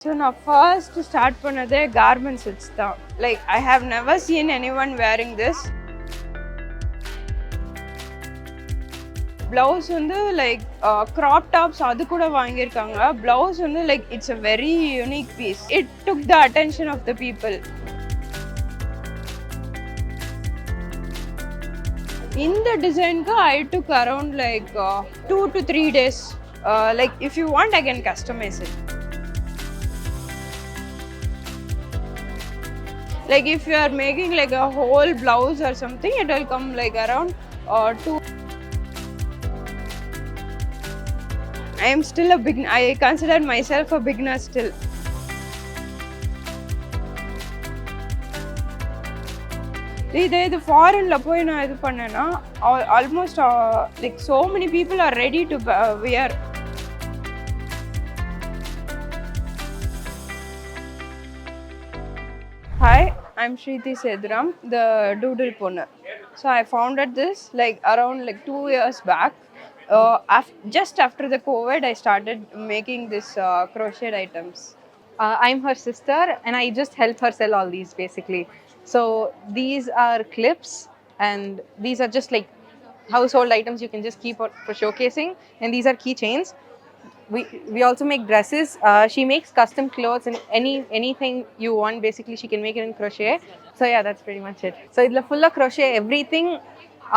So நான் first start பண்ணதே garment sets தான். Like I have never seen anyone wearing this. Blouse வந்து like crop tops அது கூட வாங்கியிருக்காங்க. Blouse வந்து like it's a very unique piece. It took the attention of the people. இந்த டிசைனுக்கு I took around like 2 to 3 days. Like if you want I can customize it. Like if you are making like a whole blouse or something, it will come like around 2. I am still a beginner. I consider myself a beginner still. இது ஃபாரின்ல போய் நான் இது பண்ணேன்னா almost like so many people are ready to wear. Hi, I'm Sreethi Sethuram, the doodle ponnu. So I founded this like around like 2 years back. Just after the COVID, I started making this crochet items. I'm her sister and I just help her sell all these basically. So these are clips and these are just like household items you can just keep for showcasing, and these are keychains. We also make dresses. She makes custom clothes and anything you want basically she can make it in crochet. So yeah, that's pretty much it. So idla full of crochet everything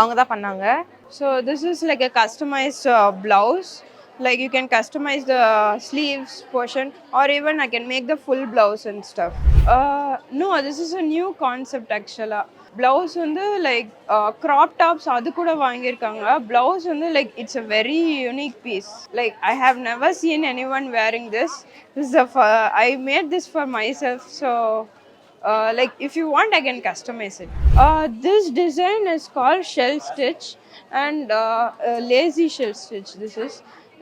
avanga da pannanga. So this is like a customized blouse. Like you can customize the sleeves portion, or even I can make the full blouse and stuff. No, this is a new concept actually. Blouse வந்து like crop tops அது கூட வாங்கியிருக்காங்க. Blouse வந்து like it's a very unique piece. Like I have never seen anyone wearing this. This is I made this for myself. So like if you want I can customize it. This design is called shell stitch and lazy shell stitch. This is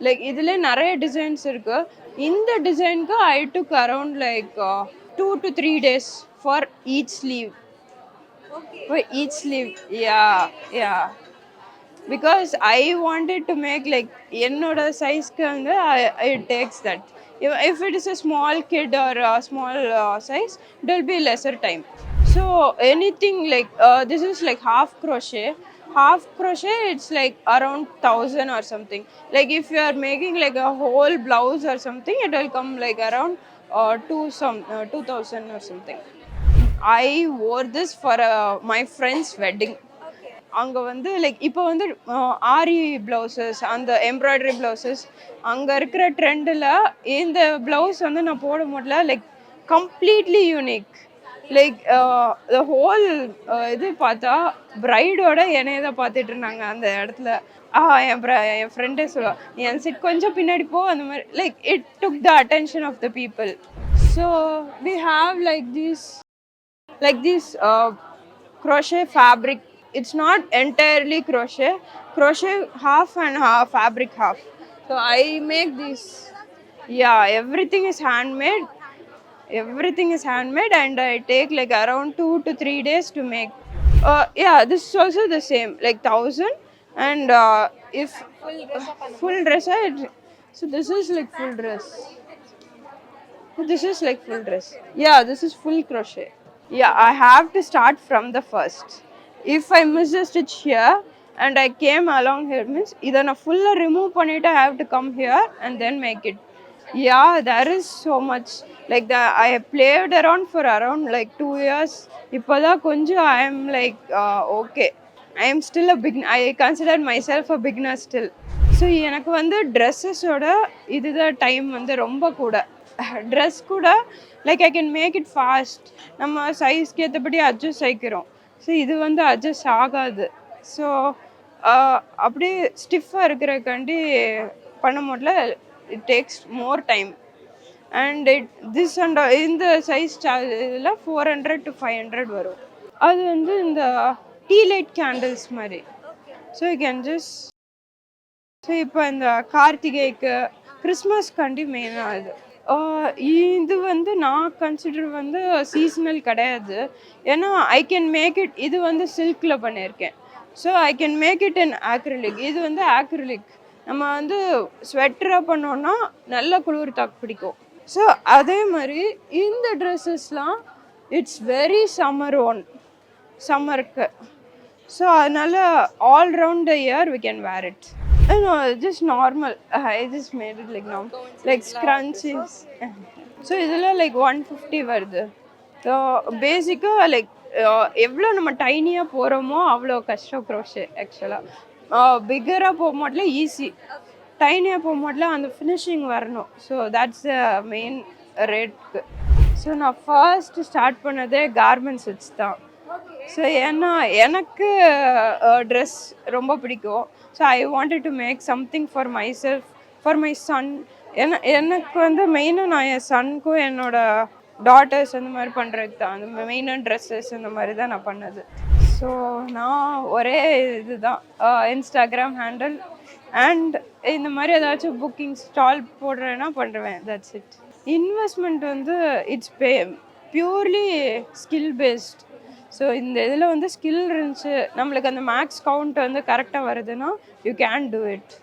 like இதுல நிறைய designs இருக்கு. இந்த டிசைனுக்கு I took around like 2 to 3 days for each sleeve. Okay. For each sleeve, yeah. Because I wanted to make like என்னோட சைஸ்க்கு வந்து it takes that. If it is a small kid or a small size, it will be lesser time. So anything like this is like half crochet. Half crochet it's like around 1,000 or something. Like if you are making like a whole blouse or something, it will come like around 2,000 or something. I wore this for my friend's wedding. அங்கே வந்து like இப்போ வந்து ஆரி blouses அந்த embroidery blouses அங்கே இருக்கிற ட்ரெண்டில் இந்த blouse வந்து நான் போட முடியல. Like completely unique. Like the whole இது பார்த்தா ப்ரைடோட என்னைய தான் பார்த்துட்டு இருந்தாங்க அந்த இடத்துல. என் ஃப்ரெண்டே சொல்லுவா என் சிட் கொஞ்சம் பின்னாடி போ அந்த மாதிரி. Like it took the attention of the people. So we have like this crochet fabric. It's not entirely crochet half and half, fabric half. So I make this. Yeah, everything is handmade and I take like around 2 to 3 days to make. Yeah, this is also the same, like 1,000. And if full dress, so this is like full dress. This is like full dress. Yeah, this is full crochet. Yeah, I have to start from the first. If I miss a stitch here and I came along here, means either na full remove pannita I have to come here and then make it. Yeah, there is so much. Like I played around for around like 2 years. Ipada konja I am like okay. I am still a beginner. I consider myself a beginner still. So எனக்கு வந்து ட்ரெஸ்ஸஸோட இதுதான் time வந்து ரொம்ப கூட. Dress கூட like I can make it fast. நம்ம சைஸ்க்கு ஏற்றபடி அட்ஜஸ்ட் ஆகிக்கிறோம். ஸோ இது வந்து அட்ஜஸ்ட் ஆகாது. ஸோ அப்படியே ஸ்டிஃபாக இருக்கிறக்காண்டி பண்ண முடியல. It takes more time. And this and இந்த சைஸ் இதில் 400 to 500 வரும். அது வந்து இந்த டீ லைட் கேண்டில்ஸ் மாதிரி. So you can just. So இப்போ இந்த கார்த்திகைக்கு கிறிஸ்மஸ்க்காண்டி மெயினாக இது வந்து நான் கன்சிடர் வந்து சீசனல் கிடையாது. ஏன்னா ஐ கேன் மேக் இட். இது வந்து சில்கில் பண்ணியிருக்கேன். So I can make it in acrylic. இது வந்து ஆக்ரிலிக் நம்ம வந்து ஸ்வெட்டராக பண்ணோன்னா நல்ல குளிர் தாக்கு பிடிக்கும். ஸோ அதே மாதிரி இந்த ட்ரெஸ்ஸஸ்லாம் இட்ஸ் வெரி சம்மர் ஒன், சம்மருக்கு. ஸோ அதனால all round the year we can wear it. No, just normal. I just made it like normal, like scrunchies. So இதில் லைக் 150 வருது. ஸோ பேசிக்காக லைக் எவ்வளோ நம்ம டைனியாக போகிறோமோ அவ்வளோ கஷ்டம் க்ரோஷே ஆக்சுவலாக. பிக்கராக போக மாட்டல ஈஸி, டைனியாக போக மாட்டல அந்த ஃபினிஷிங் வரணும். ஸோ தட்ஸ் த மெயின் ரேட்க்கு. ஸோ நான் ஃபர்ஸ்ட் ஸ்டார்ட் பண்ணதே கார்மெண்ட்ஸ் வச்சு தான். ஸோ ஏன்னா எனக்கு ட்ரெஸ் ரொம்ப பிடிக்கும். So I wanted to make something for myself, for my son. எனக்கு வந்து மெயினாக நான் என் சனுக்கும் என்னோட டாட்டர்ஸ் அந்த மாதிரி பண்ணுறது தான், அந்த மெயினாக ட்ரெஸ்ஸஸ் இந்த மாதிரி தான் நான் பண்ணது. ஸோ நான் ஒரே இதுதான் இன்ஸ்டாகிராம் ஹேண்டில் அண்ட் இந்த மாதிரி ஏதாச்சும் புக்கிங் ஸ்டால் போடுறேன்னா பண்ணுவேன். That's it. இன்வெஸ்ட்மெண்ட் வந்து it's purely skill paste. So இந்த இதில் வந்து ஸ்கில் இருந்துச்சு, நம்மளுக்கு அந்த மேக்ஸ் கவுண்ட் வந்து கரெக்டாக வருதுன்னா you can do it,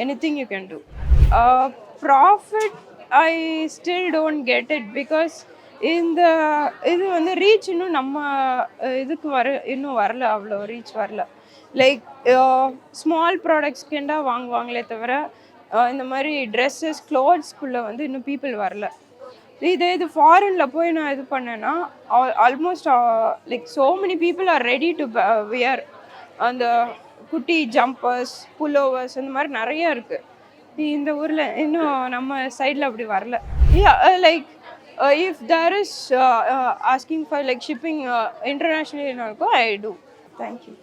anything you can do. Profit I still don't get it because இந்த இது வந்து ரீச் இன்னும் நம்ம இதுக்கு இன்னும் வரல, அவ்வளோ ரீச் வரல. லைக் ஸ்மால் ப்ராடக்ட்ஸ்கேண்டா வாங்குவாங்களே தவிர இந்த மாதிரி ட்ரெஸ்ஸஸ் க்ளோத்ஸ்குள்ளே வந்து இன்னும் பீப்புள் வரல. இது ஃபாரினில் போய் நான் இது பண்ணேன்னா almost like so many people are ready to wear அந்த குட்டி ஜம்பர்ஸ், புல்லோவர்ஸ் அந்த மாதிரி நிறைய இருக்குது. இந்த ஊரில் இன்னும் நம்ம சைடில் அப்படி வரல. Like if there is asking for like shipping internationally இருக்கும், ஐ டூ. தேங்க்யூ.